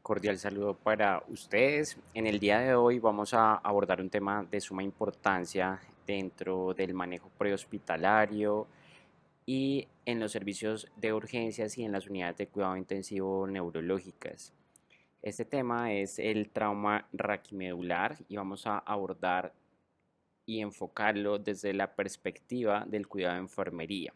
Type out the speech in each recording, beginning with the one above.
Cordial saludo para ustedes. En el día de hoy vamos a abordar un tema de suma importancia dentro del manejo prehospitalario y en los servicios de urgencias y en las unidades de cuidado intensivo neurológicas. Este tema es el trauma raquimedular y vamos a abordar y enfocarlo desde la perspectiva del cuidado de enfermería.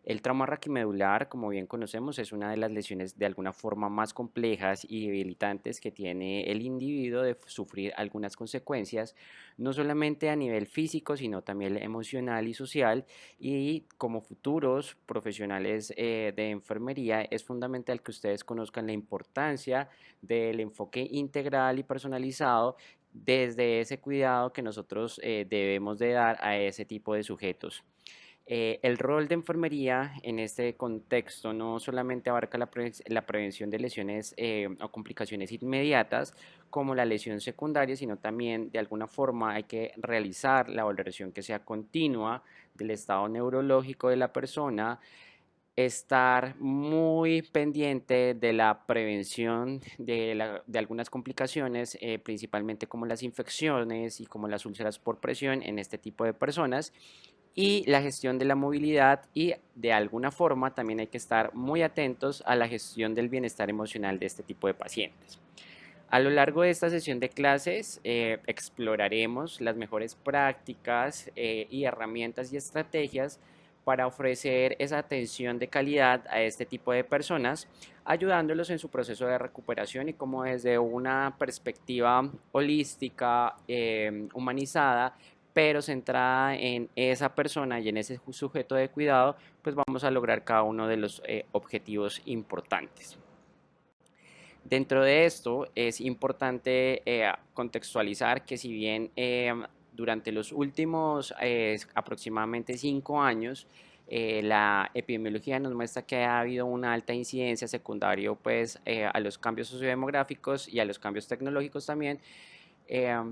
El trauma raquimedular, como bien conocemos, es una de las lesiones de alguna forma más complejas y debilitantes que tiene el individuo de sufrir algunas consecuencias, no solamente a nivel físico, sino también emocional y social. Y como futuros profesionales de enfermería, es fundamental que ustedes conozcan la importancia del enfoque integral y personalizado desde ese cuidado que nosotros debemos de dar a ese tipo de sujetos. El rol de enfermería en este contexto no solamente abarca la prevención de lesiones o complicaciones inmediatas como la lesión secundaria, sino también de alguna forma hay que realizar la valoración que sea continua del estado neurológico de la persona, estar muy pendiente de la prevención de algunas complicaciones, principalmente como las infecciones y como las úlceras por presión en este tipo de personas, y la gestión de la movilidad, y de alguna forma también hay que estar muy atentos a la gestión del bienestar emocional de este tipo de pacientes. A lo largo de esta sesión de clases exploraremos las mejores prácticas y herramientas y estrategias para ofrecer esa atención de calidad a este tipo de personas, ayudándolos en su proceso de recuperación y como desde una perspectiva holística, humanizada, pero centrada en esa persona y en ese sujeto de cuidado, pues vamos a lograr cada uno de los objetivos importantes. Dentro de esto es importante contextualizar que si bien durante los últimos aproximadamente 5 años, la epidemiología nos muestra que ha habido una alta incidencia secundario pues, a los cambios sociodemográficos y a los cambios tecnológicos también,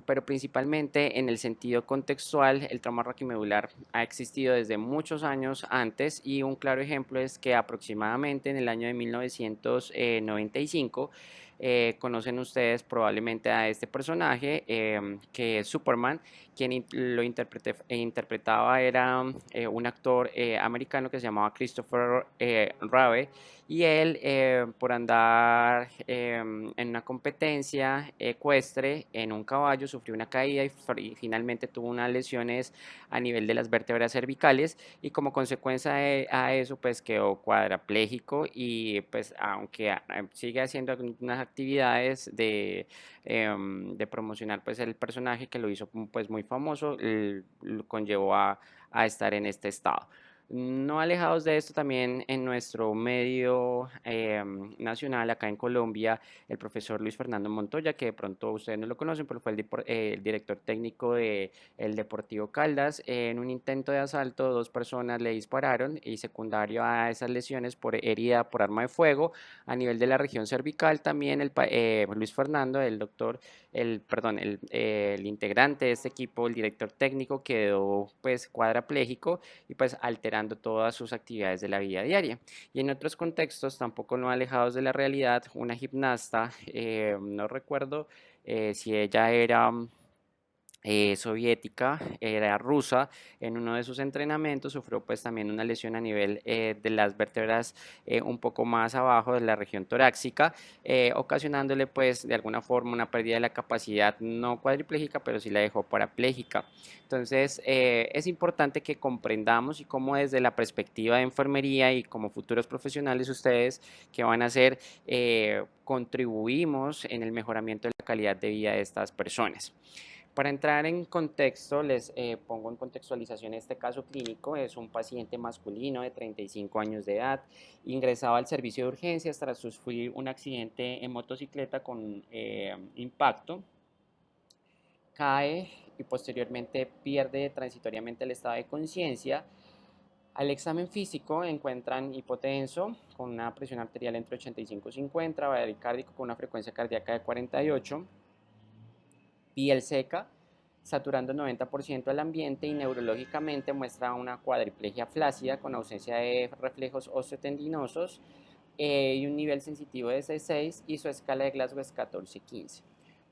pero principalmente en el sentido contextual, el trauma raquimedular ha existido desde muchos años antes, y un claro ejemplo es que aproximadamente en el año de 1995, conocen ustedes probablemente a este personaje que es Superman, quien interpretaba era un actor americano que se llamaba Christopher Reeve, y él por andar en una competencia ecuestre en un caballo sufrió una caída y finalmente tuvo unas lesiones a nivel de las vértebras cervicales, y como consecuencia a eso pues quedó cuadrapléjico, y pues aunque sigue haciendo algunas actividades de promocionar pues el personaje que lo hizo pues muy famoso, lo conllevó a estar en este estado. No alejados de esto, también en nuestro medio nacional, acá en Colombia, el profesor Luis Fernando Montoya, que de pronto ustedes no lo conocen, pero fue el director técnico de el Deportivo Caldas. En un intento de asalto, dos personas le dispararon, y secundario a esas lesiones por herida por arma de fuego a nivel de la región cervical, también Luis Fernando, el integrante de este equipo, el director técnico, quedó pues cuadrapléjico y pues alterando todas sus actividades de la vida diaria. Y en otros contextos, tampoco no alejados de la realidad, una gimnasta, no recuerdo si ella era soviética, era rusa, en uno de sus entrenamientos sufrió pues también una lesión a nivel de las vértebras un poco más abajo de la región torácica, ocasionándole pues de alguna forma una pérdida de la capacidad no cuadriplégica, pero sí la dejó parapléjica. Entonces es importante que comprendamos, y como desde la perspectiva de enfermería y como futuros profesionales ustedes que van a ser, contribuimos en el mejoramiento de la calidad de vida de estas personas. Para entrar en contexto, les pongo en contextualización este caso clínico. Es un paciente masculino de 35 años de edad, ingresado al servicio de urgencias tras sufrir un accidente en motocicleta con impacto, cae y posteriormente pierde transitoriamente el estado de conciencia. Al examen físico encuentran hipotenso con una presión arterial entre 85 y 50, cardíaco con una frecuencia cardíaca de 48, piel seca, saturando 90% del ambiente, y neurológicamente muestra una cuadriplegia flácida con ausencia de reflejos osteotendinosos, y un nivel sensitivo de C6 y su escala de Glasgow es 14-15.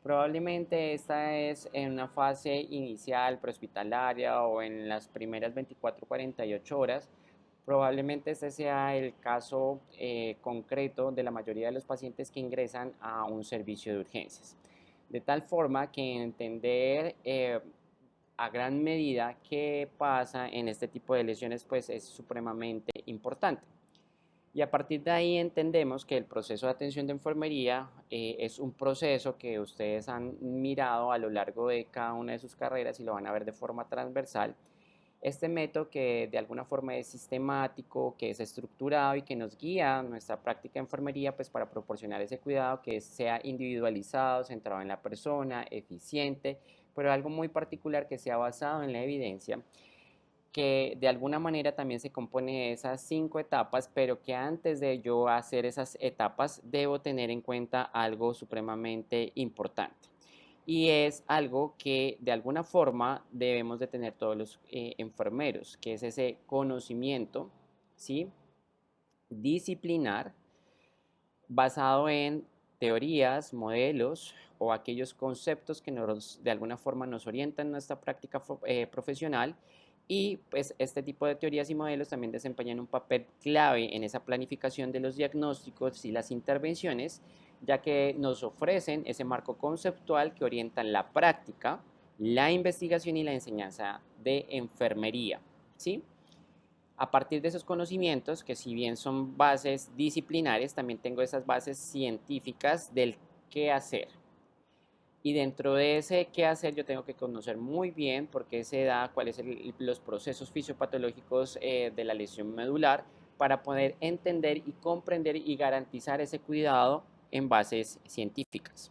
Probablemente esta es en una fase inicial prehospitalaria o en las primeras 24-48 horas. Probablemente este sea el caso concreto de la mayoría de los pacientes que ingresan a un servicio de urgencias. De tal forma que entender a gran medida qué pasa en este tipo de lesiones pues es supremamente importante. Y a partir de ahí entendemos que el proceso de atención de enfermería es un proceso que ustedes han mirado a lo largo de cada una de sus carreras y lo van a ver de forma transversal. Este método que de alguna forma es sistemático, que es estructurado y que nos guía nuestra práctica de enfermería pues para proporcionar ese cuidado que sea individualizado, centrado en la persona, eficiente, pero algo muy particular que sea basado en la evidencia, que de alguna manera también se compone de esas 5 etapas, pero que antes de yo hacer esas etapas debo tener en cuenta algo supremamente importante. Y es algo que de alguna forma debemos de tener todos los enfermeros, que es ese conocimiento, ¿sí? Disciplinar basado en teorías, modelos o aquellos conceptos que de alguna forma nos orientan en nuestra práctica profesional, y pues este tipo de teorías y modelos también desempeñan un papel clave en esa planificación de los diagnósticos y las intervenciones, ya que nos ofrecen ese marco conceptual que orienta la práctica, la investigación y la enseñanza de enfermería, ¿sí? A partir de esos conocimientos, que si bien son bases disciplinares, también tengo esas bases científicas del qué hacer. Y dentro de ese qué hacer yo tengo que conocer muy bien por qué se da, cuáles son los procesos fisiopatológicos de la lesión medular, para poder entender y comprender y garantizar ese cuidado en bases científicas.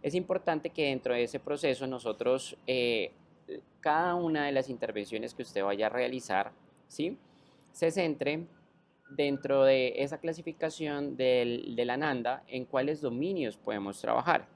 Es importante que dentro de ese proceso nosotros, cada una de las intervenciones que usted vaya a realizar, ¿sí?, se centre dentro de esa clasificación del Ananda en cuáles dominios podemos trabajar.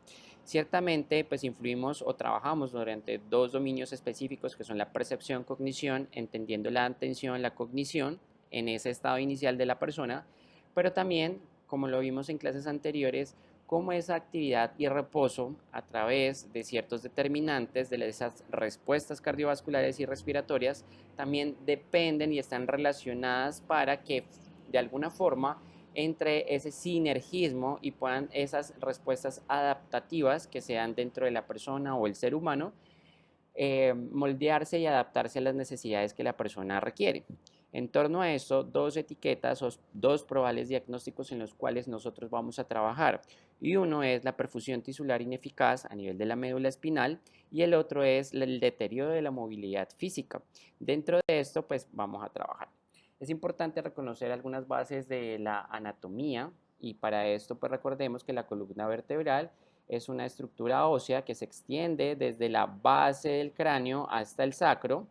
Ciertamente, pues influimos o trabajamos durante 2 dominios específicos que son la percepción, cognición, entendiendo la atención, la cognición en ese estado inicial de la persona, pero también, como lo vimos en clases anteriores, cómo esa actividad y reposo a través de ciertos determinantes de esas respuestas cardiovasculares y respiratorias también dependen y están relacionadas para que de alguna forma entre ese sinergismo y puedan esas respuestas adaptativas que sean dentro de la persona o el ser humano moldearse y adaptarse a las necesidades que la persona requiere. En torno a eso, 2 etiquetas o 2 probables diagnósticos en los cuales nosotros vamos a trabajar. Y uno es la perfusión tisular ineficaz a nivel de la médula espinal y el otro es el deterioro de la movilidad física. Dentro de esto, pues vamos a trabajar. Es importante reconocer algunas bases de la anatomía, y para esto pues recordemos que la columna vertebral es una estructura ósea que se extiende desde la base del cráneo hasta el sacro.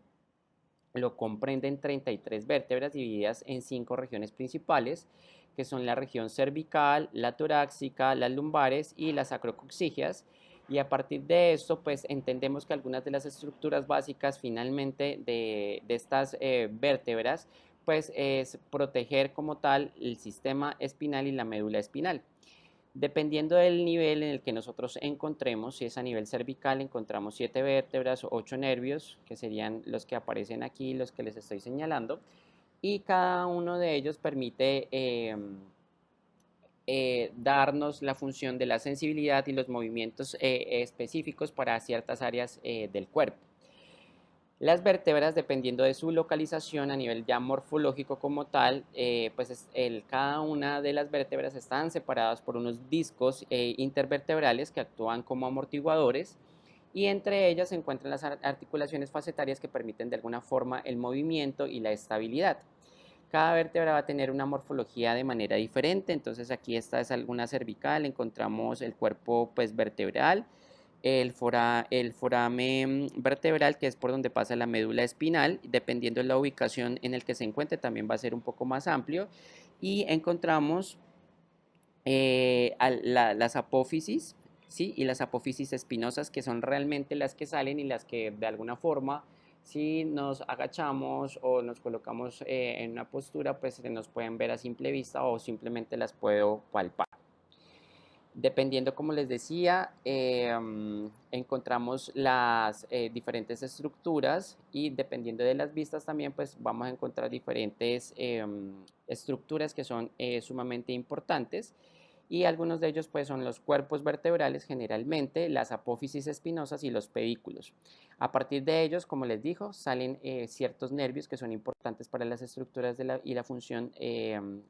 Lo comprenden 33 vértebras divididas en 5 regiones principales, que son la región cervical, la torácica, las lumbares y las sacrocoxígeas. Y a partir de esto, pues entendemos que algunas de las estructuras básicas finalmente de estas vértebras, pues es proteger como tal el sistema espinal y la médula espinal. Dependiendo del nivel en el que nosotros encontremos, si es a nivel cervical, encontramos 7 vértebras, 8 nervios, que serían los que aparecen aquí, los que les estoy señalando, y cada uno de ellos permite darnos la función de la sensibilidad y los movimientos específicos para ciertas áreas del cuerpo. Las vértebras, dependiendo de su localización a nivel ya morfológico como tal, pues cada una de las vértebras están separadas por unos discos intervertebrales que actúan como amortiguadores, y entre ellas se encuentran las articulaciones facetarias que permiten de alguna forma el movimiento y la estabilidad. Cada vértebra va a tener una morfología de manera diferente, entonces aquí esta es alguna cervical, encontramos el cuerpo pues vertebral, el foramen vertebral, que es por donde pasa la médula espinal, dependiendo de la ubicación en el que se encuentre, también va a ser un poco más amplio, y encontramos las apófisis, ¿sí?, y las apófisis espinosas, que son realmente las que salen y las que de alguna forma Si nos agachamos o nos colocamos en una postura, pues se nos pueden ver a simple vista o simplemente las puedo palpar. Dependiendo, como les decía, encontramos las diferentes estructuras y dependiendo de las vistas también, pues vamos a encontrar diferentes estructuras que son sumamente importantes y algunos de ellos pues son los cuerpos vertebrales generalmente, las apófisis espinosas y los pedículos. A partir de ellos, como les digo, salen ciertos nervios que son importantes para las estructuras y la función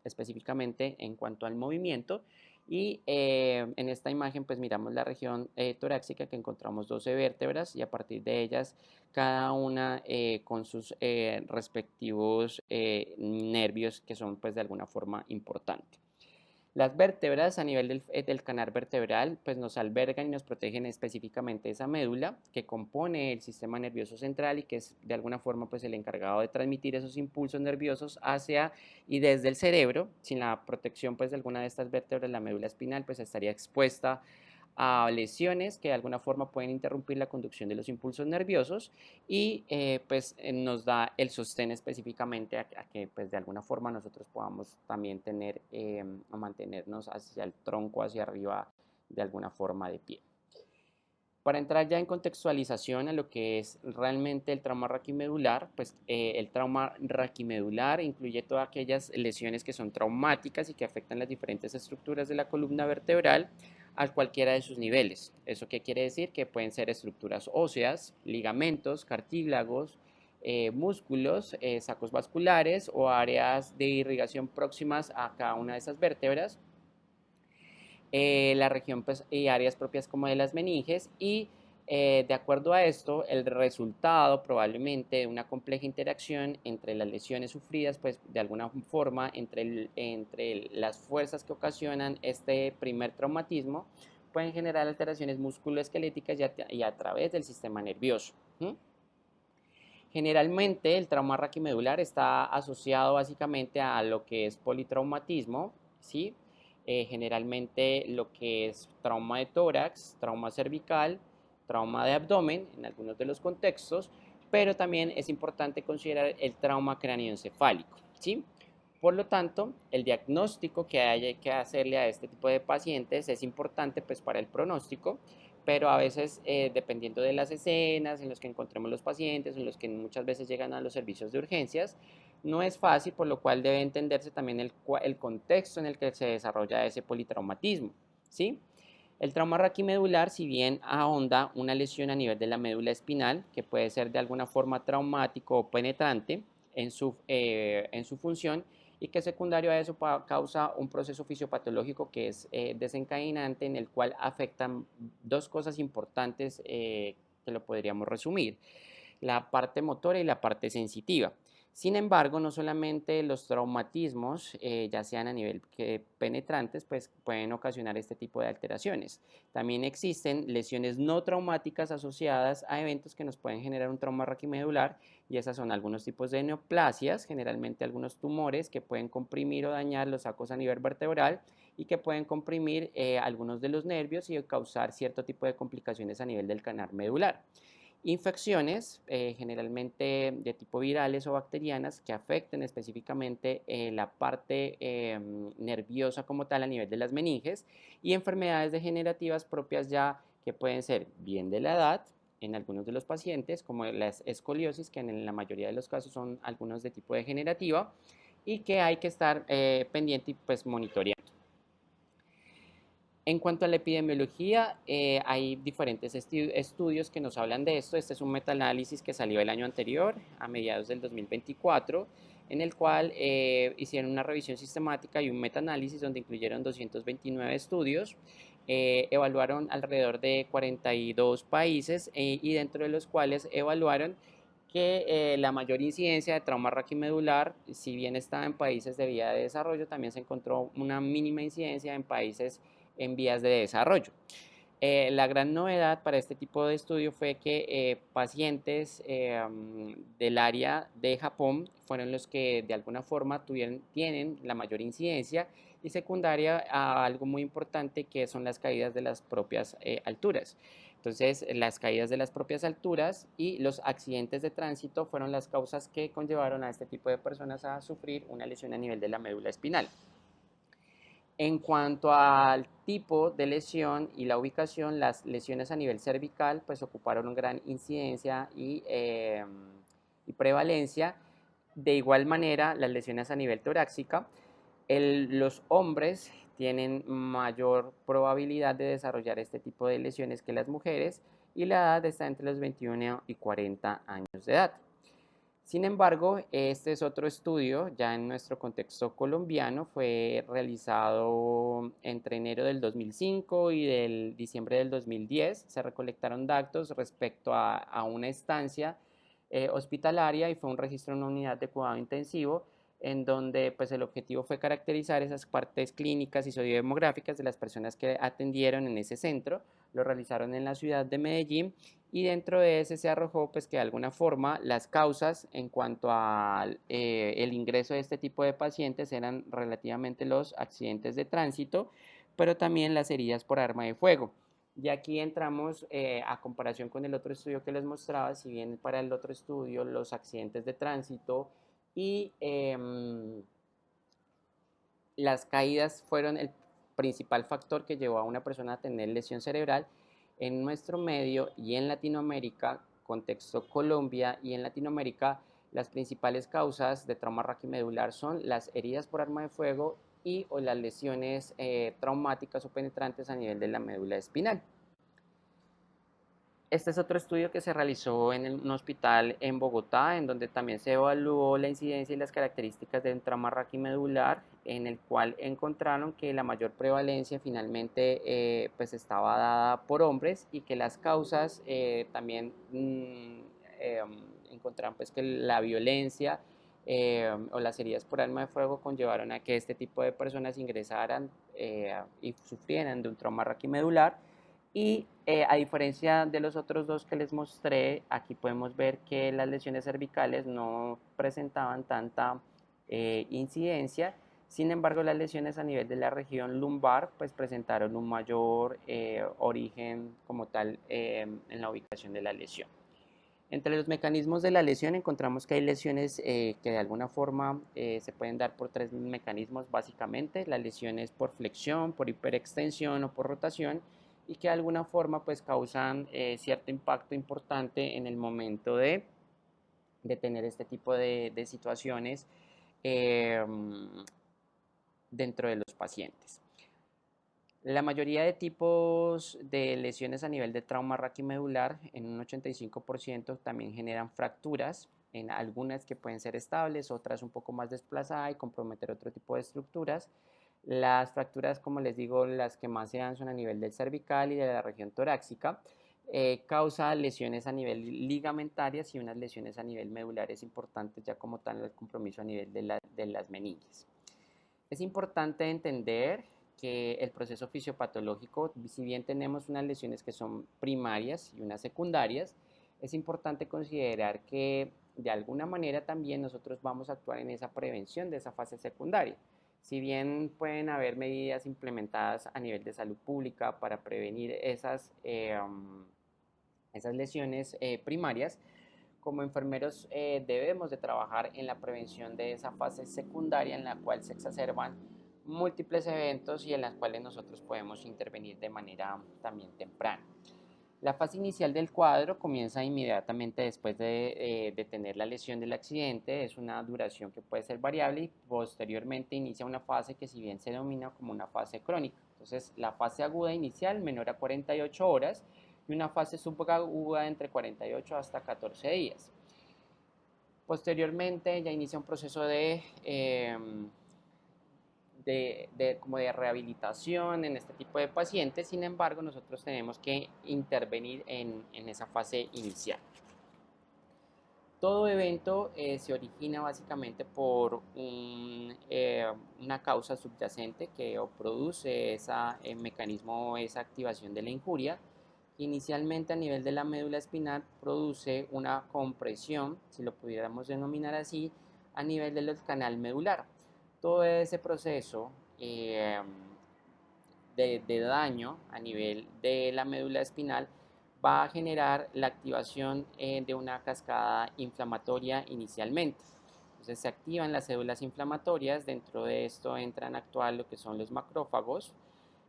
específicamente en cuanto al movimiento. Y en esta imagen pues miramos la región torácica que encontramos 12 vértebras y a partir de ellas cada una con sus respectivos nervios que son pues de alguna forma importantes. Las vértebras a nivel del canal vertebral pues nos albergan y nos protegen específicamente esa médula que compone el sistema nervioso central y que es de alguna forma pues el encargado de transmitir esos impulsos nerviosos hacia y desde el cerebro. Sin la protección pues de alguna de estas vértebras, la médula espinal pues estaría expuesta a lesiones que de alguna forma pueden interrumpir la conducción de los impulsos nerviosos y pues nos da el sostén específicamente a que pues de alguna forma nosotros podamos también tener o mantenernos hacia el tronco, hacia arriba de alguna forma de pie. Para entrar ya en contextualización a lo que es realmente el trauma raquimedular, pues el trauma raquimedular incluye todas aquellas lesiones que son traumáticas y que afectan las diferentes estructuras de la columna vertebral a cualquiera de sus niveles. ¿Eso qué quiere decir? Que pueden ser estructuras óseas, ligamentos, cartílagos, músculos, sacos vasculares o áreas de irrigación próximas a cada una de esas vértebras, la región pues, y áreas propias como de las meninges y de acuerdo a esto, el resultado probablemente de una compleja interacción entre las lesiones sufridas, pues de alguna forma entre las fuerzas que ocasionan este primer traumatismo, pueden generar alteraciones musculoesqueléticas y a través del sistema nervioso. Generalmente el trauma raquimedular está asociado básicamente a lo que es politraumatismo, ¿sí? Generalmente lo que es trauma de tórax, trauma cervical, trauma de abdomen en algunos de los contextos, pero también es importante considerar el trauma cráneoencefálico, ¿sí? Por lo tanto, el diagnóstico que hay que hacerle a este tipo de pacientes es importante pues, para el pronóstico, pero a veces dependiendo de las escenas en las que encontremos los pacientes, en los que muchas veces llegan a los servicios de urgencias, no es fácil, por lo cual debe entenderse también el contexto en el que se desarrolla ese politraumatismo, ¿sí? El trauma raquimedular, si bien ahonda una lesión a nivel de la médula espinal, que puede ser de alguna forma traumático o penetrante en su función, y que secundario a eso causa un proceso fisiopatológico que es desencadenante en el cual afectan dos cosas importantes que lo podríamos resumir, la parte motora y la parte sensitiva. Sin embargo, no solamente los traumatismos, ya sean a nivel penetrantes, pues pueden ocasionar este tipo de alteraciones. También existen lesiones no traumáticas asociadas a eventos que nos pueden generar un trauma raquimedular y esas son algunos tipos de neoplasias, generalmente algunos tumores que pueden comprimir o dañar los sacos a nivel vertebral y que pueden comprimir algunos de los nervios y causar cierto tipo de complicaciones a nivel del canal medular. Infecciones, generalmente de tipo virales o bacterianas, que afecten específicamente la parte nerviosa como tal a nivel de las meninges y enfermedades degenerativas propias ya que pueden ser bien de la edad en algunos de los pacientes, como la escoliosis, que en la mayoría de los casos son algunos de tipo degenerativa y que hay que estar pendiente y pues monitoreando. En cuanto a la epidemiología, hay diferentes estudios que nos hablan de esto. Este es un metaanálisis que salió el año anterior, a mediados del 2024, en el cual hicieron una revisión sistemática y un metaanálisis donde incluyeron 229 estudios, evaluaron alrededor de 42 países y dentro de los cuales evaluaron que la mayor incidencia de trauma raquimedular, si bien está en países de vía de desarrollo, también se encontró una mínima incidencia en países en vías de desarrollo. La gran novedad para este tipo de estudio fue que pacientes del área de Japón fueron los que de alguna forma tienen la mayor incidencia y secundaria a algo muy importante que son las caídas de las propias alturas. Entonces, las caídas de las propias alturas y los accidentes de tránsito fueron las causas que conllevaron a este tipo de personas a sufrir una lesión a nivel de la médula espinal. En cuanto al tipo de lesión y la ubicación, las lesiones a nivel cervical pues ocuparon una gran incidencia y prevalencia. De igual manera, las lesiones a nivel torácica, los hombres tienen mayor probabilidad de desarrollar este tipo de lesiones que las mujeres y la edad está entre los 21 y 40 años de edad. Sin embargo, este es otro estudio, ya en nuestro contexto colombiano, fue realizado entre enero del 2005 y del diciembre del 2010. Se recolectaron datos respecto a una estancia hospitalaria y fue un registro en una unidad de cuidado intensivo en donde pues, el objetivo fue caracterizar esas partes clínicas y sociodemográficas de las personas que atendieron en ese centro. Lo realizaron en la ciudad de Medellín y dentro de ese se arrojó pues que de alguna forma las causas en cuanto al el ingreso de este tipo de pacientes eran relativamente los accidentes de tránsito, pero también las heridas por arma de fuego. Y aquí entramos a comparación con el otro estudio que les mostraba, si bien para el otro estudio los accidentes de tránsito y las caídas fueron el principal factor que llevó a una persona a tener lesión cerebral. En nuestro medio y en Latinoamérica, contexto Colombia y en Latinoamérica, las principales causas de trauma raquimedular son las heridas por arma de fuego y o las lesiones traumáticas o penetrantes a nivel de la médula espinal. Este es otro estudio que se realizó en un hospital en Bogotá, en donde también se evaluó la incidencia y las características de un trauma raquimedular, en el cual encontraron que la mayor prevalencia finalmente pues estaba dada por hombres y que las causas también eh, encontraron pues que la violencia o las heridas por arma de fuego conllevaron a que este tipo de personas ingresaran y sufrieran de un trauma raquimedular y a diferencia de los otros dos que les mostré, aquí podemos ver que las lesiones cervicales no presentaban tanta incidencia. Sin embargo, las lesiones a nivel de la región lumbar pues presentaron un mayor origen como tal en la ubicación de la lesión. Entre los mecanismos de la lesión encontramos que hay lesiones que de alguna forma se pueden dar por tres mecanismos básicamente. Las lesiones por flexión, por hiperextensión o por rotación y que de alguna forma pues causan cierto impacto importante en el momento de tener este tipo de situaciones eh, dentro de los pacientes. La mayoría de tipos de lesiones a nivel de trauma raquimedular, en un 85% también generan fracturas, en algunas que pueden ser estables, otras un poco más desplazadas y comprometer otro tipo de estructuras. Las fracturas, como les digo, las que más se dan son a nivel del cervical y de la región torácica. Causa lesiones a nivel ligamentarias y unas lesiones a nivel medulares importantes, ya como tal el compromiso a nivel de las meninges. Es importante entender que el proceso fisiopatológico, si bien tenemos unas lesiones que son primarias y unas secundarias, es importante considerar que de alguna manera también nosotros vamos a actuar en esa prevención de esa fase secundaria. Si bien pueden haber medidas implementadas a nivel de salud pública para prevenir esas lesiones primarias, como enfermeros debemos de trabajar en la prevención de esa fase secundaria en la cual se exacerban múltiples eventos y en las cuales nosotros podemos intervenir de manera también temprana. La fase inicial del cuadro comienza inmediatamente después de tener la lesión del accidente, es una duración que puede ser variable y posteriormente inicia una fase que si bien se denomina como una fase crónica. Entonces la fase aguda inicial menor a 48 horas y una fase subaguda entre 48 hasta 14 días. Posteriormente ya inicia un proceso como de rehabilitación en este tipo de pacientes, sin embargo nosotros tenemos que intervenir en esa fase inicial. Todo evento se origina básicamente por una causa subyacente que produce ese mecanismo, esa activación de la injuria. Inicialmente a nivel de la médula espinal produce una compresión, si lo pudiéramos denominar así, a nivel del canal medular. Todo ese proceso de daño a nivel de la médula espinal va a generar la activación de una cascada inflamatoria inicialmente. Entonces se activan las células inflamatorias, dentro de esto entran a actuar lo que son los macrófagos,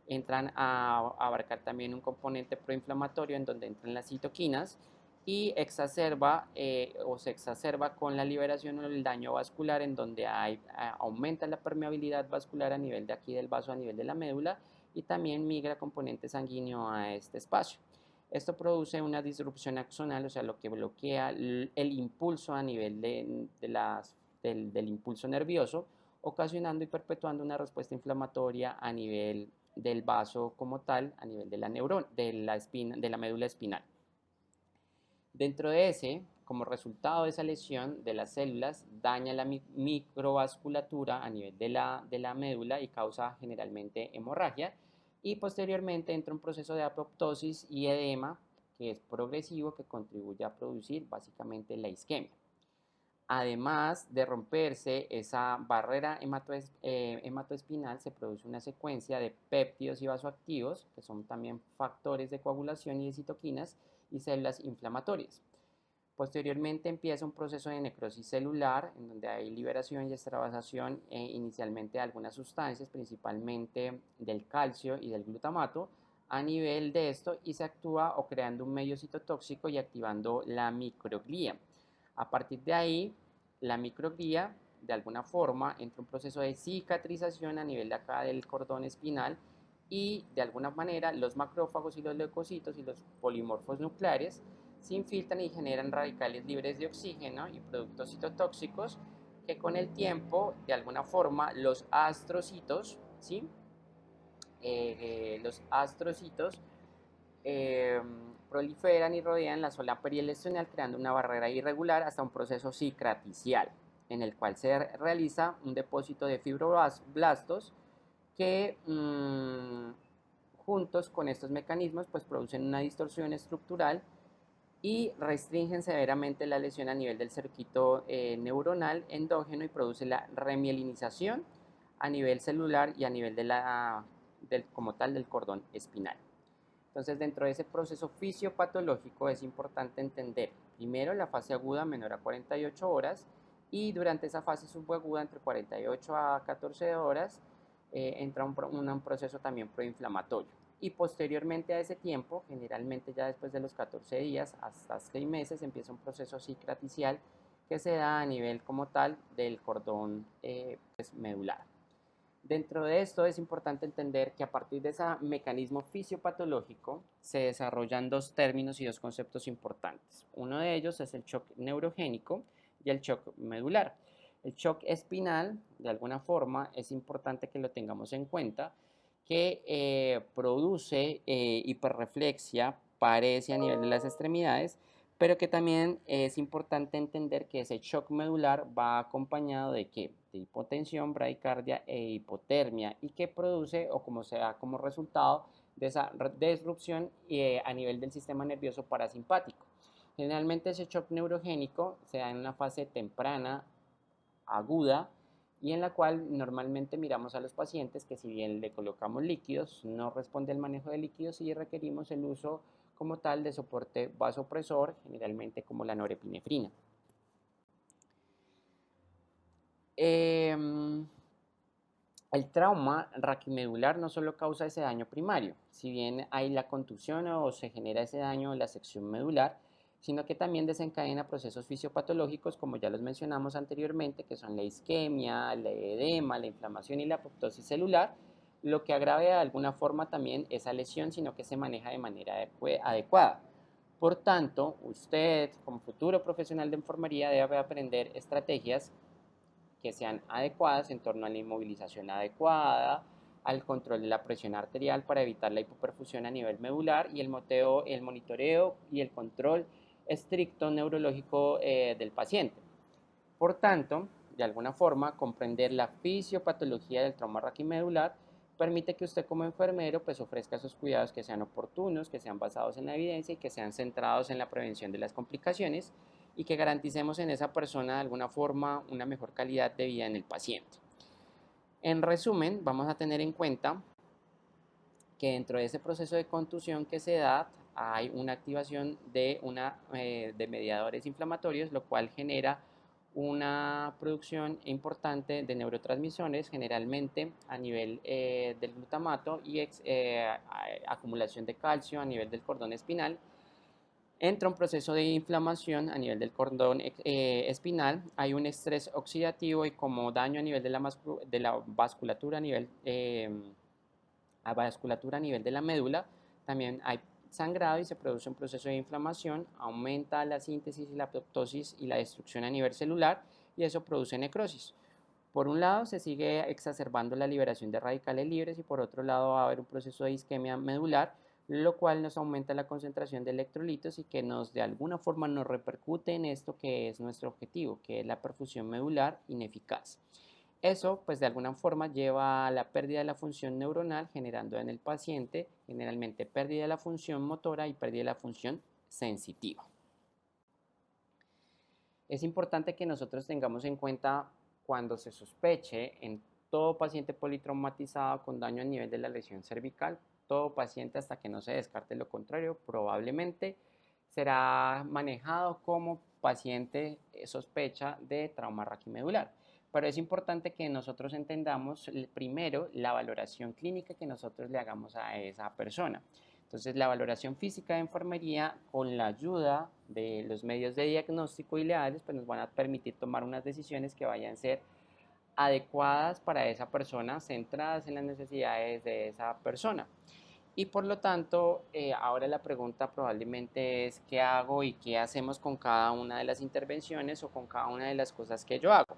entran a abarcar también un componente proinflamatorio en donde entran las citoquinas y se exacerba con la liberación o el daño vascular en donde aumenta la permeabilidad vascular a nivel de aquí del vaso, a nivel de la médula y también migra componente sanguíneo a este espacio. Esto produce una disrupción axonal, o sea, lo que bloquea el impulso a nivel del impulso nervioso, ocasionando y perpetuando una respuesta inflamatoria a nivel del vaso como tal, a nivel de la neurona, de la médula espinal. Dentro de ese, como resultado de esa lesión de las células, daña la microvasculatura a nivel de la médula y causa generalmente hemorragia. Y posteriormente entra un proceso de apoptosis y edema que es progresivo, que contribuye a producir básicamente la isquemia. Además de romperse esa barrera hematoespinal, se produce una secuencia de péptidos y vasoactivos, que son también factores de coagulación y de citoquinas, y células inflamatorias. Posteriormente empieza un proceso de necrosis celular, en donde hay liberación y extravasación inicialmente de algunas sustancias, principalmente del calcio y del glutamato, a nivel de esto, y se actúa o creando un medio citotóxico y activando la microglía. A partir de ahí, la microglía, de alguna forma, entra un proceso de cicatrización a nivel de acá del cordón espinal y, de alguna manera, los macrófagos y los leucocitos y los polimorfos nucleares se infiltran y generan radicales libres de oxígeno y productos citotóxicos que con el tiempo, de alguna forma, los astrocitos, ¿sí? Los astrocitos eh, proliferan y rodean la zona perielestonal creando una barrera irregular hasta un proceso cicraticial en el cual se realiza un depósito de fibroblastos que juntos con estos mecanismos pues producen una distorsión estructural y restringen severamente la lesión a nivel del circuito neuronal endógeno y produce la remielinización a nivel celular y a nivel como tal del cordón espinal. Entonces, dentro de ese proceso fisiopatológico es importante entender primero la fase aguda menor a 48 horas y durante esa fase subaguda entre 48 a 14 horas entra un proceso también proinflamatorio. Y posteriormente a ese tiempo, generalmente ya después de los 14 días hasta 6 meses, empieza un proceso cicraticial que se da a nivel como tal del cordón pues, medular. Dentro de esto es importante entender que a partir de ese mecanismo fisiopatológico se desarrollan dos términos y dos conceptos importantes. Uno de ellos es el shock neurogénico y el shock medular. El shock espinal, de alguna forma, es importante que lo tengamos en cuenta, que produce hiperreflexia, parece a nivel de las extremidades, pero que también es importante entender que ese shock medular va acompañado de ¿qué? De hipotensión, bradicardia e hipotermia y que produce o como se da como resultado de esa disrupción a nivel del sistema nervioso parasimpático. Generalmente ese shock neurogénico se da en una fase temprana, aguda, y en la cual normalmente miramos a los pacientes que si bien le colocamos líquidos, no responde al manejo de líquidos y requerimos el uso como tal de soporte vasopresor, generalmente como la norepinefrina. El trauma raquimedular no solo causa ese daño primario, si bien hay la contusión o se genera ese daño en la sección medular, sino que también desencadena procesos fisiopatológicos, como ya los mencionamos anteriormente, que son la isquemia, el edema, la inflamación y la apoptosis celular, lo que agrava de alguna forma también esa lesión, sino que se maneja de manera adecuada. Por tanto, usted, como futuro profesional de enfermería, debe aprender estrategias que sean adecuadas en torno a la inmovilización adecuada, al control de la presión arterial para evitar la hipoperfusión a nivel medular y el monitoreo y el control estricto neurológico del paciente. Por tanto, de alguna forma, comprender la fisiopatología del trauma raquimedular permite que usted como enfermero pues ofrezca esos cuidados que sean oportunos, que sean basados en la evidencia y que sean centrados en la prevención de las complicaciones y que garanticemos en esa persona de alguna forma una mejor calidad de vida en el paciente. En resumen, vamos a tener en cuenta que dentro de ese proceso de contusión que se da hay una activación de mediadores inflamatorios, lo cual genera una producción importante de neurotransmisores, generalmente a nivel del glutamato y acumulación de calcio a nivel del cordón espinal. Entra un proceso de inflamación a nivel del cordón espinal, hay un estrés oxidativo y como daño a nivel de la vasculatura a nivel de la médula, también hay sangrado y se produce un proceso de inflamación, aumenta la síntesis y la apoptosis y la destrucción a nivel celular y eso produce necrosis. Por un lado, se sigue exacerbando la liberación de radicales libres y por otro lado va a haber un proceso de isquemia medular, lo cual nos aumenta la concentración de electrolitos y que de alguna forma nos repercute en esto que es nuestro objetivo, que es la perfusión medular ineficaz. Eso, pues de alguna forma lleva a la pérdida de la función neuronal, generando en el paciente generalmente pérdida de la función motora y pérdida de la función sensitiva. Es importante que nosotros tengamos en cuenta cuando se sospeche en todo paciente politraumatizado con daño a nivel de la lesión cervical, todo paciente hasta que no se descarte lo contrario, probablemente será manejado como paciente sospecha de trauma raquimedular. Pero es importante que nosotros entendamos primero la valoración clínica que nosotros le hagamos a esa persona. Entonces, la valoración física de enfermería, con la ayuda de los medios de diagnóstico ideales, pues nos van a permitir tomar unas decisiones que vayan a ser adecuadas para esa persona, centradas en las necesidades de esa persona. Y por lo tanto, ahora la pregunta probablemente es qué hago y qué hacemos con cada una de las intervenciones o con cada una de las cosas que yo hago.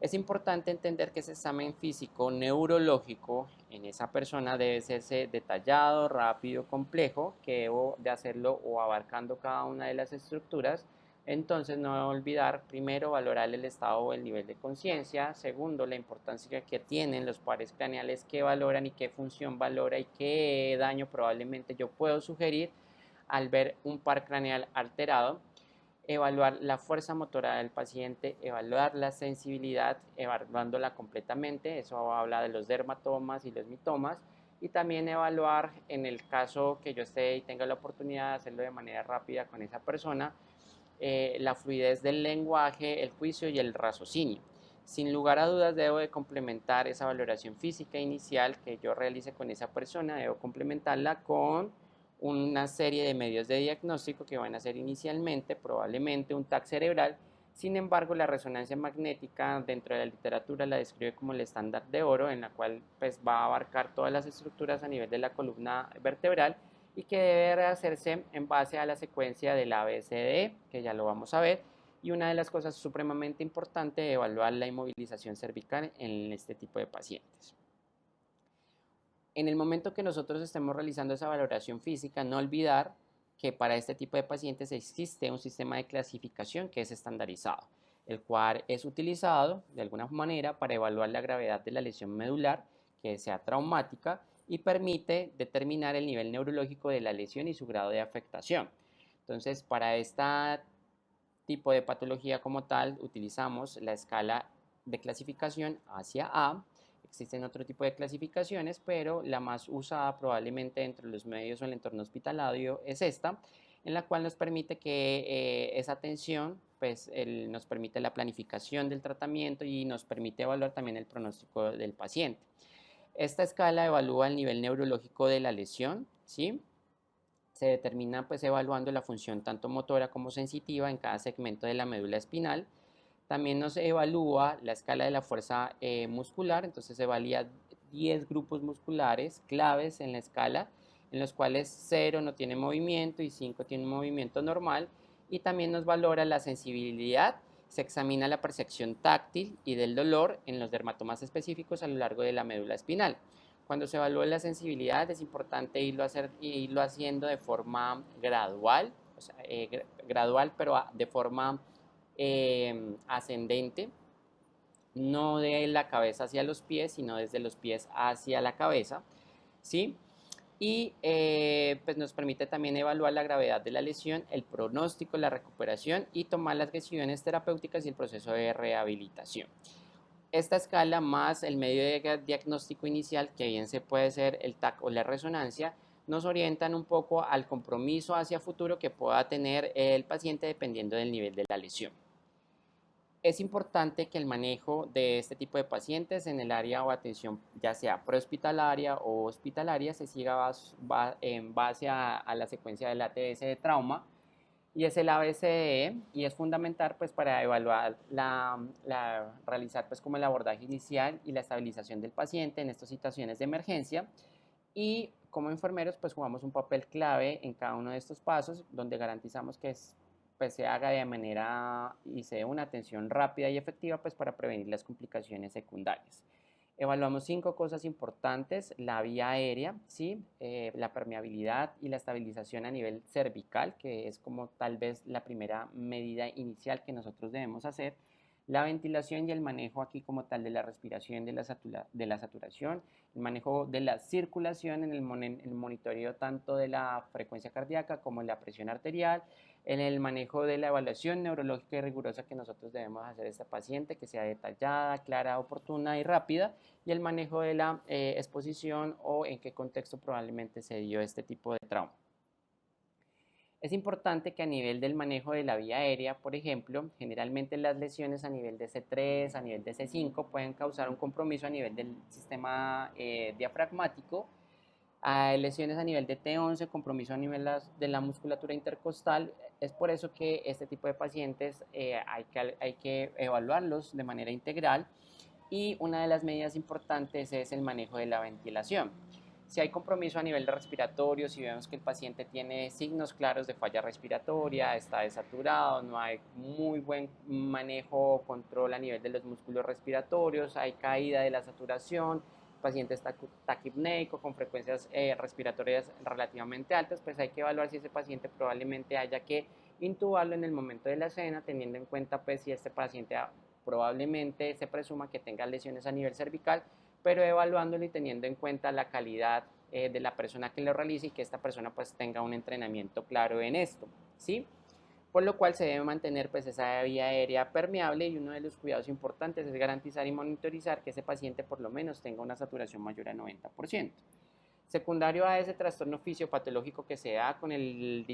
Es importante entender que ese examen físico neurológico en esa persona debe serse detallado, rápido, complejo, que debo de hacerlo o abarcando cada una de las estructuras. Entonces no olvidar, primero, valorar el estado o el nivel de conciencia. Segundo, la importancia que tienen los pares craneales, qué valoran y qué función valora y qué daño probablemente yo puedo sugerir al ver un par craneal alterado. Evaluar la fuerza motora del paciente, evaluar la sensibilidad, evaluándola completamente, eso habla de los dermatomas y los mitomas, y también evaluar en el caso que yo esté y tenga la oportunidad de hacerlo de manera rápida con esa persona, la fluidez del lenguaje, el juicio y el raciocinio. Sin lugar a dudas debo de complementar esa valoración física inicial que yo realice con esa persona, debo complementarla con una serie de medios de diagnóstico que van a ser inicialmente probablemente un TAC cerebral. Sin embargo, la resonancia magnética dentro de la literatura la describe como el estándar de oro, en la cual pues, va a abarcar todas las estructuras a nivel de la columna vertebral y que debe hacerse en base a la secuencia del ABCD, que ya lo vamos a ver. Y una de las cosas supremamente importantes es evaluar la inmovilización cervical en este tipo de pacientes. En el momento que nosotros estemos realizando esa valoración física, no olvidar que para este tipo de pacientes existe un sistema de clasificación que es estandarizado, el cual es utilizado de alguna manera para evaluar la gravedad de la lesión medular que sea traumática y permite determinar el nivel neurológico de la lesión y su grado de afectación. Entonces, para este tipo de patología como tal, utilizamos la escala de clasificación hacia A. Existen otro tipo de clasificaciones, pero la más usada probablemente entre los medios o el entorno hospitalario es esta, en la cual nos permite que esa atención nos permite la planificación del tratamiento y nos permite evaluar también el pronóstico del paciente. Esta escala evalúa el nivel neurológico de la lesión, ¿sí? Se determina pues evaluando la función tanto motora como sensitiva en cada segmento de la médula espinal. También nos evalúa la escala de la fuerza muscular, entonces se evalúa 10 grupos musculares claves en la escala, en los cuales 0 no tiene movimiento y 5 tiene un movimiento normal, y también nos valora la sensibilidad, se examina la percepción táctil y del dolor en los dermatomas específicos a lo largo de la médula espinal. Cuando se evalúa la sensibilidad es importante irlo haciendo de forma gradual, o sea, gradual pero de forma ascendente, no de la cabeza hacia los pies, sino desde los pies hacia la cabeza, ¿sí? Y pues nos permite también evaluar la gravedad de la lesión, el pronóstico, la recuperación y tomar las decisiones terapéuticas y el proceso de rehabilitación. Esta escala más el medio de diagnóstico inicial, que bien se puede ser el TAC o la resonancia, nos orientan un poco al compromiso hacia futuro que pueda tener el paciente dependiendo del nivel de la lesión. Es importante que el manejo de este tipo de pacientes en el área o atención, ya sea prehospitalaria o hospitalaria, se siga en base a la secuencia del ATS de trauma y es el ABCDE y es fundamental pues para evaluar realizar pues como el abordaje inicial y la estabilización del paciente en estas situaciones de emergencia y como enfermeros pues jugamos un papel clave en cada uno de estos pasos donde garantizamos que pues, se haga de manera y se dé una atención rápida y efectiva pues para prevenir las complicaciones secundarias. Evaluamos 5 cosas importantes: la vía aérea, ¿sí? La permeabilidad y la estabilización a nivel cervical, que es como tal vez la primera medida inicial que nosotros debemos hacer, la ventilación y el manejo aquí como tal de la respiración, de la saturación, el manejo de la circulación en el monitoreo tanto de la frecuencia cardíaca como de la presión arterial, en el manejo de la evaluación neurológica y rigurosa que nosotros debemos hacer a este paciente, que sea detallada, clara, oportuna y rápida, y el manejo de la exposición o en qué contexto probablemente se dio este tipo de trauma. Es importante que a nivel del manejo de la vía aérea, por ejemplo, generalmente las lesiones a nivel de C3, a nivel de C5 pueden causar un compromiso a nivel del sistema diafragmático. Hay lesiones a nivel de T11, compromiso a nivel de la musculatura intercostal. Es por eso que este tipo de pacientes hay que evaluarlos de manera integral y una de las medidas importantes es el manejo de la ventilación. Si hay compromiso a nivel respiratorio, si vemos que el paciente tiene signos claros de falla respiratoria, está desaturado, no hay muy buen manejo o control a nivel de los músculos respiratorios, hay caída de la saturación, el paciente está taquipneico con frecuencias respiratorias relativamente altas, pues hay que evaluar si ese paciente probablemente haya que intubarlo en el momento de la escena, teniendo en cuenta pues si este paciente probablemente se presuma que tenga lesiones a nivel cervical, pero evaluándolo y teniendo en cuenta la calidad de la persona que lo realice y que esta persona pues tenga un entrenamiento claro en esto, ¿sí? Por lo cual se debe mantener pues esa vía aérea permeable y uno de los cuidados importantes es garantizar y monitorizar que ese paciente por lo menos tenga una saturación mayor a 90%. Secundario a ese trastorno fisiopatológico que se da con el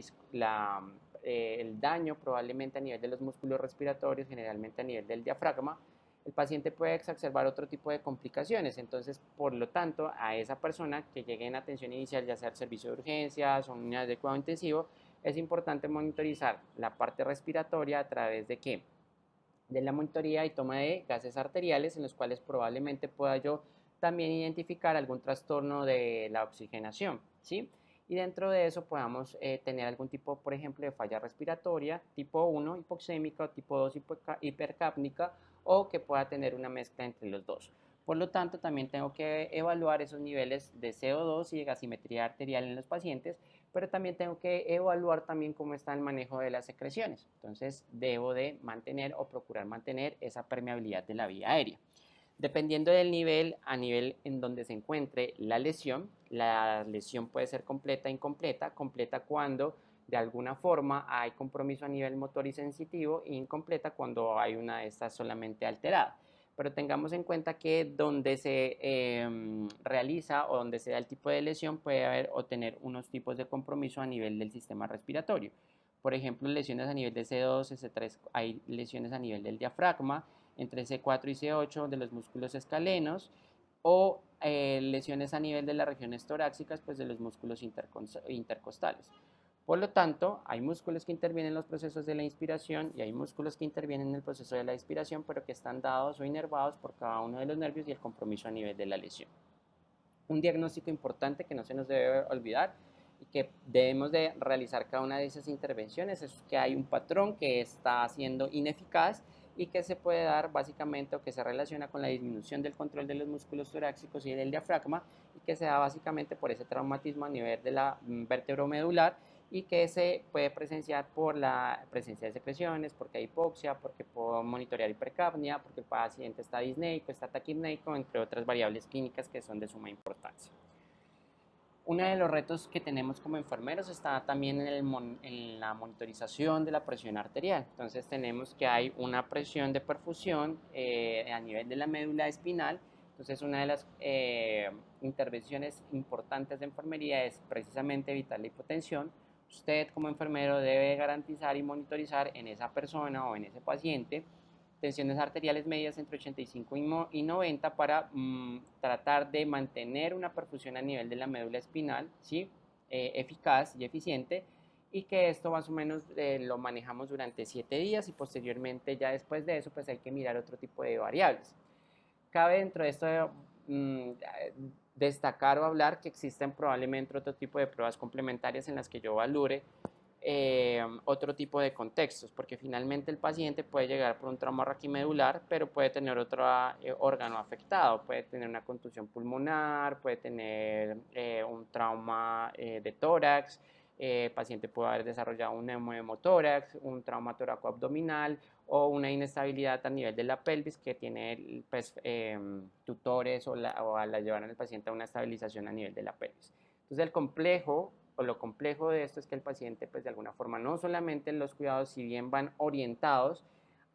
daño probablemente a nivel de los músculos respiratorios, generalmente a nivel del diafragma, el paciente puede exacerbar otro tipo de complicaciones. Entonces, por lo tanto, a esa persona que llegue en atención inicial, ya sea al servicio de urgencias o un unidad de cuidado intensivo, es importante monitorizar la parte respiratoria a través de qué? De la monitoría y toma de gases arteriales en los cuales probablemente pueda yo también identificar algún trastorno de la oxigenación, ¿sí? Y dentro de eso podamos tener algún tipo, por ejemplo, de falla respiratoria, tipo 1 hipoxémica, tipo 2 hipercápnica, o que pueda tener una mezcla entre los dos. Por lo tanto, también tengo que evaluar esos niveles de CO2 y de gasimetría arterial en los pacientes, pero también tengo que evaluar también cómo está el manejo de las secreciones. Entonces, debo de mantener o procurar mantener esa permeabilidad de la vía aérea. Dependiendo del nivel, a nivel en donde se encuentre la lesión puede ser completa, incompleta, completa cuando de alguna forma hay compromiso a nivel motor y sensitivo, e incompleta cuando hay una de estas solamente alterada. Pero tengamos en cuenta que donde se realiza o donde se da el tipo de lesión puede haber o tener unos tipos de compromiso a nivel del sistema respiratorio. Por ejemplo, lesiones a nivel de C2, C3, hay lesiones a nivel del diafragma, entre C4 y C8 de los músculos escalenos, o lesiones a nivel de las regiones torácicas, pues de los músculos intercostales. Por lo tanto, hay músculos que intervienen en los procesos de la inspiración y hay músculos que intervienen en el proceso de la expiración, pero que están dados o inervados por cada uno de los nervios y el compromiso a nivel de la lesión. Un diagnóstico importante que no se nos debe olvidar y que debemos de realizar cada una de esas intervenciones es que hay un patrón que está siendo ineficaz y que se puede dar básicamente o que se relaciona con la disminución del control de los músculos torácicos y del diafragma y que se da básicamente por ese traumatismo a nivel de la vértebro-medular y que se puede presenciar por la presencia de secreciones, porque hay hipoxia, porque puedo monitorear hipercapnia, porque el paciente está disneico, está taquipneico, entre otras variables clínicas que son de suma importancia. Uno de los retos que tenemos como enfermeros está también en la monitorización de la presión arterial. Entonces tenemos que hay una presión de perfusión a nivel de la médula espinal. Entonces una de las intervenciones importantes de enfermería es precisamente evitar la hipotensión. Usted como enfermero debe garantizar y monitorizar en esa persona o en ese paciente tensiones arteriales medias entre 85 y 90 para tratar de mantener una perfusión a nivel de la médula espinal, ¿sí? Eficaz y eficiente, y que esto más o menos lo manejamos durante 7 días y posteriormente ya después de eso pues hay que mirar otro tipo de variables. Cabe dentro de esto mmm, destacar o hablar que existen probablemente otro tipo de pruebas complementarias en las que yo valore otro tipo de contextos, porque finalmente el paciente puede llegar por un trauma raquimedular, pero puede tener otro órgano afectado, puede tener una contusión pulmonar, puede tener un trauma de tórax, el paciente puede haber desarrollado un neumohemotórax, un trauma toracoabdominal o una inestabilidad a nivel de la pelvis que tiene pues, tutores o la llevar al paciente a una estabilización a nivel de la pelvis. Entonces el complejo o lo complejo de esto es que el paciente, pues de alguna forma, no solamente los cuidados, si bien van orientados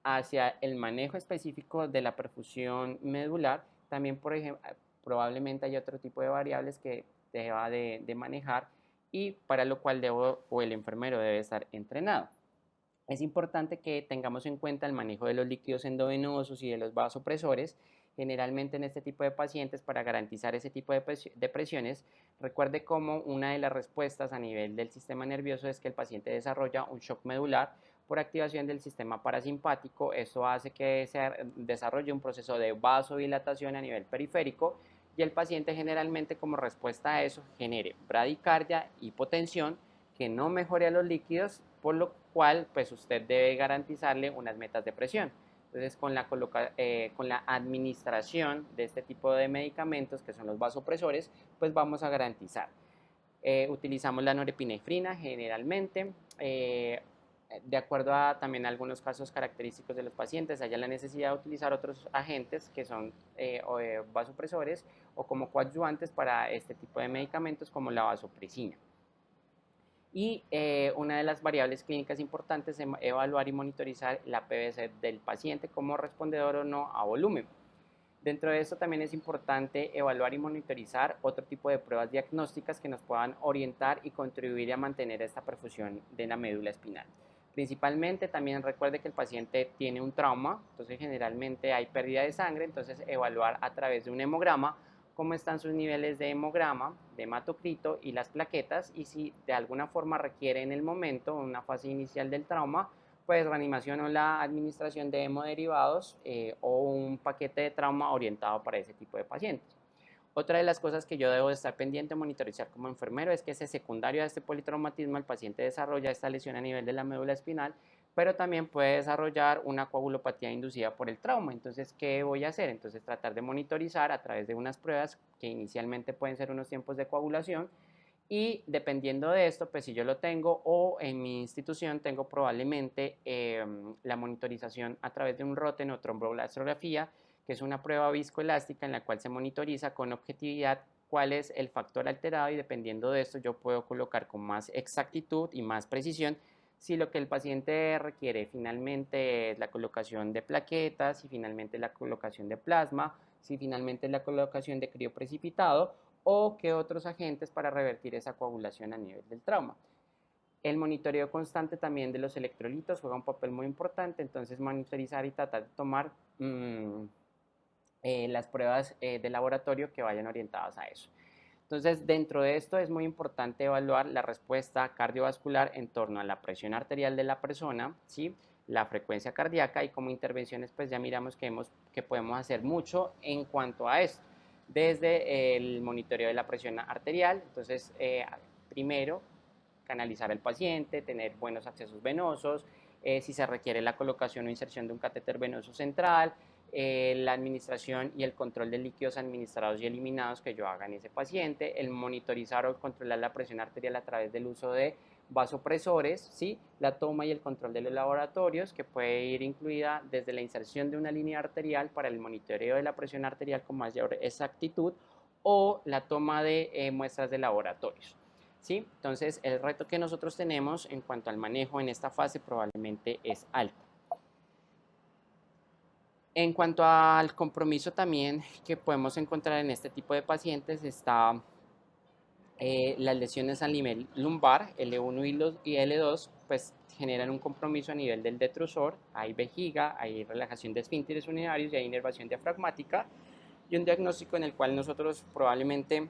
hacia el manejo específico de la perfusión medular, también, por ejemplo, probablemente hay otro tipo de variables que deba de manejar y para lo cual debo o el enfermero debe estar entrenado. Es importante que tengamos en cuenta el manejo de los líquidos endovenosos y de los vasopresores. Generalmente en este tipo de pacientes, para garantizar ese tipo de presiones, recuerde cómo una de las respuestas a nivel del sistema nervioso es que el paciente desarrolla un shock medular por activación del sistema parasimpático. Esto hace que se desarrolle un proceso de vasodilatación a nivel periférico y el paciente generalmente como respuesta a eso genere bradicardia, hipotensión, que no mejore a los líquidos, por lo cual pues usted debe garantizarle unas metas de presión. Entonces con la administración de este tipo de medicamentos que son los vasopresores, pues vamos a garantizar. Utilizamos la norepinefrina generalmente. De acuerdo a también algunos casos característicos de los pacientes, haya la necesidad de utilizar otros agentes que son vasopresores o como coadyuvantes para este tipo de medicamentos como la vasopresina. Y una de las variables clínicas importantes es evaluar y monitorizar la PVC del paciente como respondedor o no a volumen. Dentro de esto también es importante evaluar y monitorizar otro tipo de pruebas diagnósticas que nos puedan orientar y contribuir a mantener esta perfusión de la médula espinal. Principalmente también recuerde que el paciente tiene un trauma, entonces generalmente hay pérdida de sangre, entonces evaluar a través de un hemograma cómo están sus niveles de hemograma, de hematocrito y las plaquetas, y si de alguna forma requiere en el momento, en una fase inicial del trauma, pues reanimación o la administración de hemoderivados o un paquete de trauma orientado para ese tipo de pacientes. Otra de las cosas que yo debo estar pendiente de monitorizar como enfermero es que ese secundario a este politraumatismo el paciente desarrolla esta lesión a nivel de la médula espinal, pero también puede desarrollar una coagulopatía inducida por el trauma. Entonces, ¿qué voy a hacer? Entonces, tratar de monitorizar a través de unas pruebas que inicialmente pueden ser unos tiempos de coagulación y dependiendo de esto, pues si yo lo tengo o en mi institución tengo probablemente la monitorización a través de un Roten o tromboelastografía, que es una prueba viscoelástica en la cual se monitoriza con objetividad cuál es el factor alterado y dependiendo de esto yo puedo colocar con más exactitud y más precisión si lo que el paciente requiere finalmente es la colocación de plaquetas, si finalmente es la colocación de plasma, si finalmente es la colocación de crioprecipitado o qué otros agentes para revertir esa coagulación a nivel del trauma. El monitoreo constante también de los electrolitos juega un papel muy importante, entonces monitorizar y tratar de tomar las pruebas de laboratorio que vayan orientadas a eso. Entonces, dentro de esto es muy importante evaluar la respuesta cardiovascular en torno a la presión arterial de la persona, ¿sí? La frecuencia cardíaca y como intervenciones pues ya miramos que podemos hacer mucho en cuanto a esto. Desde el monitoreo de la presión arterial, entonces primero canalizar al paciente, tener buenos accesos venosos, si se requiere la colocación o inserción de un catéter venoso central, la administración y el control de líquidos administrados y eliminados que yo haga en ese paciente, el monitorizar o controlar la presión arterial a través del uso de vasopresores, ¿sí? La toma y el control de los laboratorios, que puede ir incluida desde la inserción de una línea arterial para el monitoreo de la presión arterial con mayor exactitud o la toma de muestras de laboratorios. ¿Sí? Entonces, el reto que nosotros tenemos en cuanto al manejo en esta fase probablemente es alto. En cuanto al compromiso también que podemos encontrar en este tipo de pacientes está las lesiones a nivel lumbar, L1 y L2, pues generan un compromiso a nivel del detrusor, hay vejiga, hay relajación de esfínteres urinarios y hay inervación diafragmática, y un diagnóstico en el cual nosotros probablemente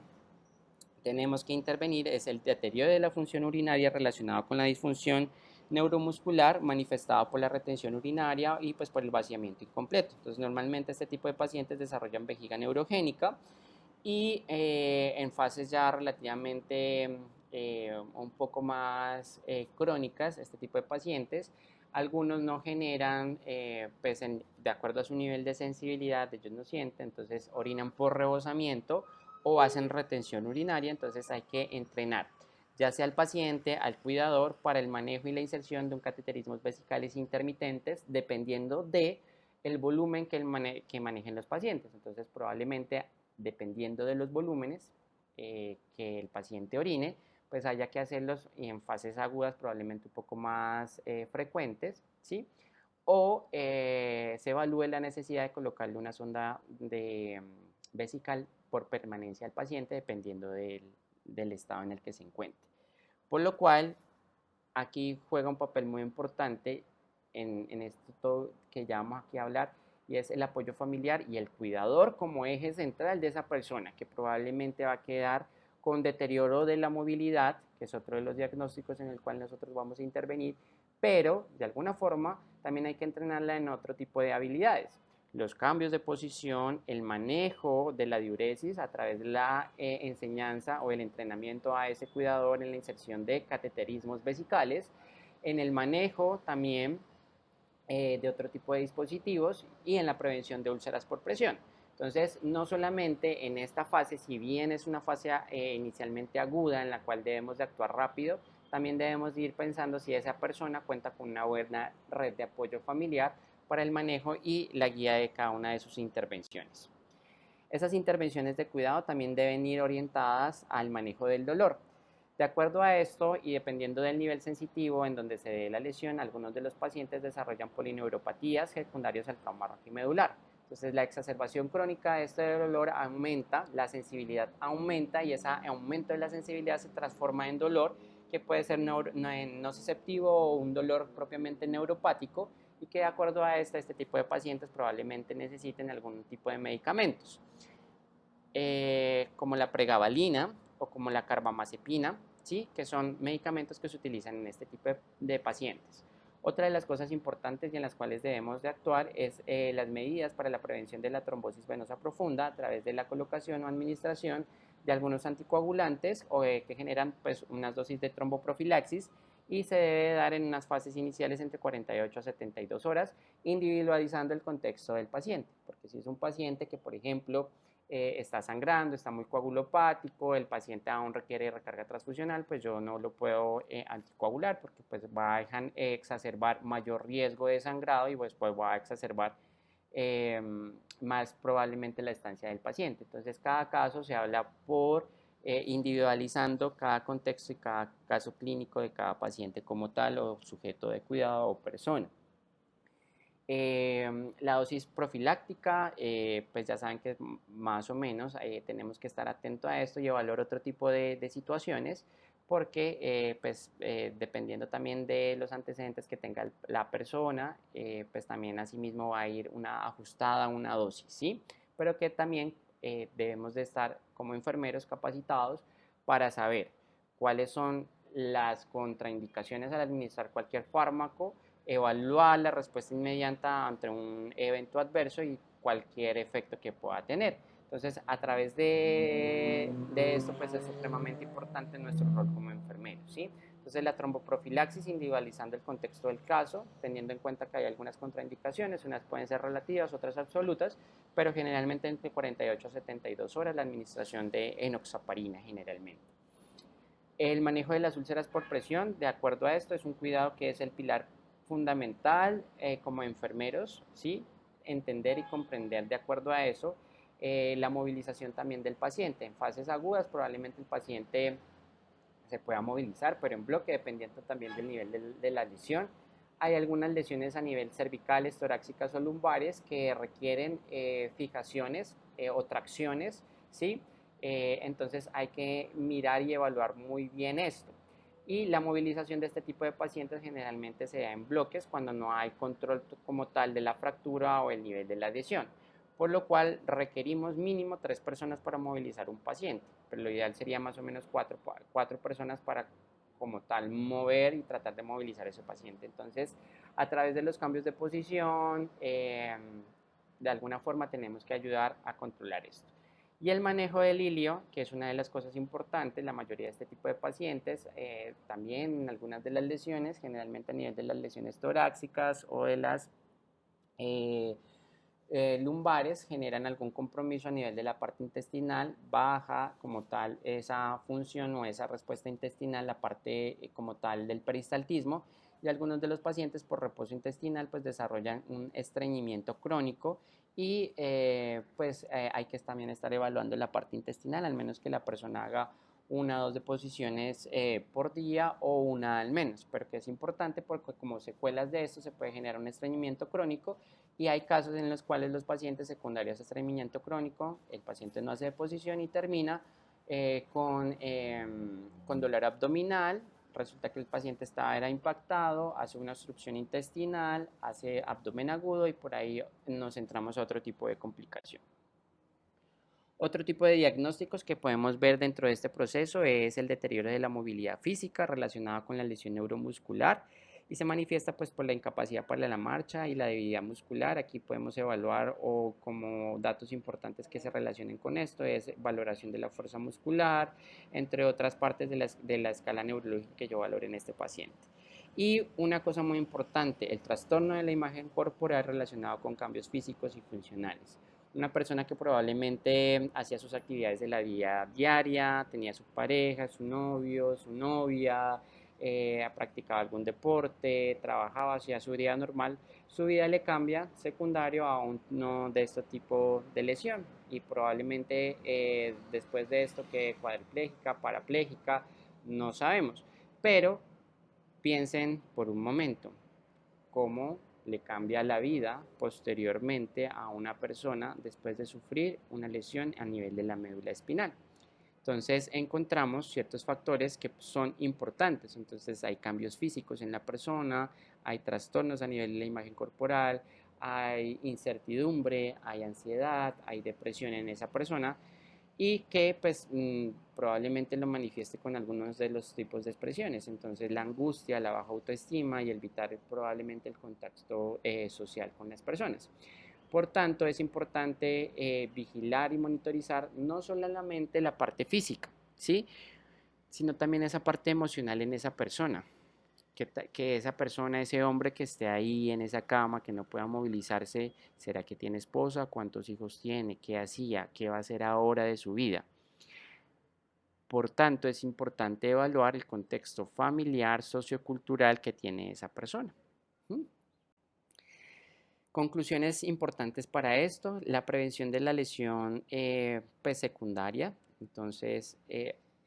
tenemos que intervenir es el deterioro de la función urinaria relacionado con la disfunción neuromuscular manifestada por la retención urinaria y pues por el vaciamiento incompleto. Entonces normalmente este tipo de pacientes desarrollan vejiga neurogénica y en fases ya relativamente un poco más crónicas, este tipo de pacientes, algunos no generan, pues de acuerdo a su nivel de sensibilidad, ellos no sienten, entonces orinan por rebosamiento o hacen retención urinaria, entonces hay que entrenar ya sea al paciente, al cuidador, para el manejo y la inserción de un cateterismos vesicales intermitentes, dependiendo de el volumen que manejen los pacientes. Entonces, probablemente, dependiendo de los volúmenes que el paciente orine, pues haya que hacerlos en fases agudas probablemente un poco más frecuentes, ¿sí? O se evalúe la necesidad de colocarle una sonda de vesical por permanencia al paciente dependiendo del estado en el que se encuentre. Por lo cual, aquí juega un papel muy importante en esto todo que ya vamos aquí a hablar, y es el apoyo familiar y el cuidador como eje central de esa persona, que probablemente va a quedar con deterioro de la movilidad, que es otro de los diagnósticos en el cual nosotros vamos a intervenir, pero de alguna forma también hay que entrenarla en otro tipo de habilidades. Los cambios de posición, el manejo de la diuresis a través de la enseñanza o el entrenamiento a ese cuidador en la inserción de cateterismos vesicales, en el manejo también de otro tipo de dispositivos y en la prevención de úlceras por presión. Entonces, no solamente en esta fase, si bien es una fase inicialmente aguda en la cual debemos de actuar rápido, también debemos de ir pensando si esa persona cuenta con una buena red de apoyo familiar para el manejo y la guía de cada una de sus intervenciones. Esas intervenciones de cuidado también deben ir orientadas al manejo del dolor. De acuerdo a esto y dependiendo del nivel sensitivo en donde se dé la lesión, algunos de los pacientes desarrollan polineuropatías secundarias al trauma raquimedular. Entonces, la exacerbación crónica de este dolor aumenta, la sensibilidad aumenta y ese aumento de la sensibilidad se transforma en dolor que puede ser nociceptivo o un dolor propiamente neuropático y que de acuerdo a este tipo de pacientes probablemente necesiten algún tipo de medicamentos como la pregabalina o como la carbamazepina, ¿sí? Que son medicamentos que se utilizan en este tipo de pacientes. Otra de las cosas importantes y en las cuales debemos de actuar es las medidas para la prevención de la trombosis venosa profunda a través de la colocación o administración de algunos anticoagulantes o que generan pues, unas dosis de tromboprofilaxis y se debe dar en unas fases iniciales entre 48 a 72 horas, individualizando el contexto del paciente, porque si es un paciente que, por ejemplo, está sangrando, está muy coagulopático, el paciente aún requiere recarga transfusional, pues yo no lo puedo anticoagular porque pues va a exacerbar mayor riesgo de sangrado y después va a exacerbar eh, más probablemente la estancia del paciente. Entonces cada caso se habla por individualizando cada contexto y cada caso clínico de cada paciente como tal o sujeto de cuidado o persona. La dosis profiláctica, pues ya saben que más o menos tenemos que estar atento a esto y evaluar otro tipo de situaciones porque pues dependiendo también de los antecedentes que tenga la persona, pues también asimismo va a ir una ajustada una dosis, ¿sí? Pero que también debemos de estar como enfermeros capacitados para saber cuáles son las contraindicaciones al administrar cualquier fármaco, evaluar la respuesta inmediata ante un evento adverso y cualquier efecto que pueda tener. Entonces, a través de esto, pues es supremamente importante nuestro rol como enfermeros, ¿sí? Entonces, la tromboprofilaxis individualizando el contexto del caso, teniendo en cuenta que hay algunas contraindicaciones, unas pueden ser relativas, otras absolutas, pero generalmente entre 48 a 72 horas la administración de enoxaparina generalmente. El manejo de las úlceras por presión, de acuerdo a esto, es un cuidado que es el pilar fundamental como enfermeros, ¿sí? Entender y comprender de acuerdo a eso La movilización también del paciente. En fases agudas probablemente el paciente se pueda movilizar, pero en bloque, dependiendo también del nivel de la lesión. Hay algunas lesiones a nivel cervicales, torácicas o lumbares que requieren fijaciones o tracciones, ¿sí? Entonces hay que mirar y evaluar muy bien esto. Y la movilización de este tipo de pacientes generalmente se da en bloques cuando no hay control como tal de la fractura o el nivel de la lesión, por lo cual requerimos mínimo 3 personas para movilizar un paciente, pero lo ideal sería más o menos cuatro personas para como tal mover y tratar de movilizar a ese paciente. Entonces, a través de los cambios de posición, de alguna forma tenemos que ayudar a controlar esto. Y el manejo del ilio, que es una de las cosas importantes, la mayoría de este tipo de pacientes, también en algunas de las lesiones, generalmente a nivel de las lesiones torácicas o de las eh, lumbares, generan algún compromiso a nivel de la parte intestinal, baja como tal esa función o esa respuesta intestinal, la parte como tal del peristaltismo, y algunos de los pacientes por reposo intestinal pues desarrollan un estreñimiento crónico y hay que también estar evaluando la parte intestinal, al menos que la persona haga una o dos deposiciones por día o una al menos, pero que es importante porque como secuelas de esto se puede generar un estreñimiento crónico y hay casos en los cuales los pacientes secundarios a estreñimiento crónico, el paciente no hace deposición y termina con dolor abdominal. Resulta que el paciente era impactado, hace una obstrucción intestinal, hace abdomen agudo y por ahí nos entramos a otro tipo de complicación. Otro tipo de diagnósticos que podemos ver dentro de este proceso es el deterioro de la movilidad física relacionada con la lesión neuromuscular y se manifiesta pues por la incapacidad para la marcha y la debilidad muscular. Aquí podemos evaluar o como datos importantes que se relacionen con esto es valoración de la fuerza muscular, entre otras partes de la escala neurológica que yo valoro en este paciente. Y una cosa muy importante, el trastorno de la imagen corporal relacionado con cambios físicos y funcionales. Una persona que probablemente hacía sus actividades de la vida diaria, tenía su pareja, su novio, su novia, practicaba algún deporte, trabajaba, hacía su vida normal, su vida le cambia secundario a uno de este tipo de lesión y probablemente después de esto quede cuadripléjica, parapléjica, no sabemos, pero piensen por un momento cómo le cambia la vida posteriormente a una persona después de sufrir una lesión a nivel de la médula espinal. Entonces encontramos ciertos factores que son importantes. Entonces hay cambios físicos en la persona, hay trastornos a nivel de la imagen corporal, hay incertidumbre, hay ansiedad, hay depresión en esa persona y que pues probablemente lo manifieste con algunos de los tipos de expresiones. Entonces la angustia, la baja autoestima y evitar probablemente el contacto social con las personas. Por tanto, es importante vigilar y monitorizar no solamente la parte física, ¿sí? Sino también esa parte emocional en esa persona. Que esa persona, ese hombre que esté ahí en esa cama, que no pueda movilizarse, ¿será que tiene esposa? ¿Cuántos hijos tiene? ¿Qué hacía? ¿Qué va a hacer ahora de su vida? Por tanto, es importante evaluar el contexto familiar, sociocultural que tiene esa persona. ¿Mm? Conclusiones importantes para esto, la prevención de la lesión pues secundaria, entonces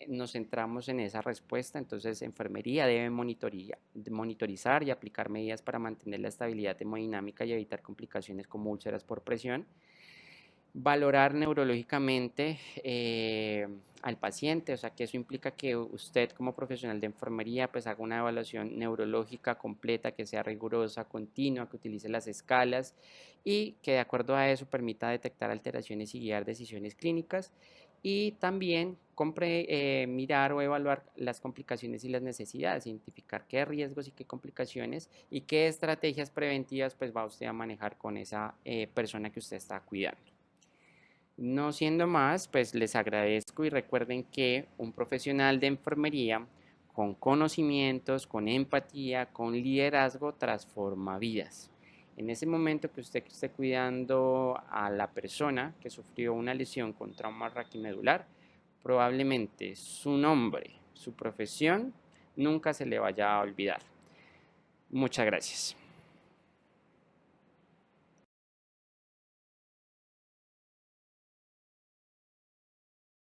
nos centramos en esa respuesta, entonces enfermería debe monitorizar y aplicar medidas para mantener la estabilidad hemodinámica y evitar complicaciones como úlceras por presión. Valorar neurológicamente al paciente, o sea que eso implica que usted como profesional de enfermería pues haga una evaluación neurológica completa, que sea rigurosa, continua, que utilice las escalas y que de acuerdo a eso permita detectar alteraciones y guiar decisiones clínicas y también mirar o evaluar las complicaciones y las necesidades, identificar qué riesgos y qué complicaciones y qué estrategias preventivas pues va usted a manejar con esa persona que usted está cuidando. No siendo más, pues les agradezco y recuerden que un profesional de enfermería con conocimientos, con empatía, con liderazgo, transforma vidas. En ese momento que usted esté cuidando a la persona que sufrió una lesión con trauma raquimedular, probablemente su nombre, su profesión, nunca se le vaya a olvidar. Muchas gracias.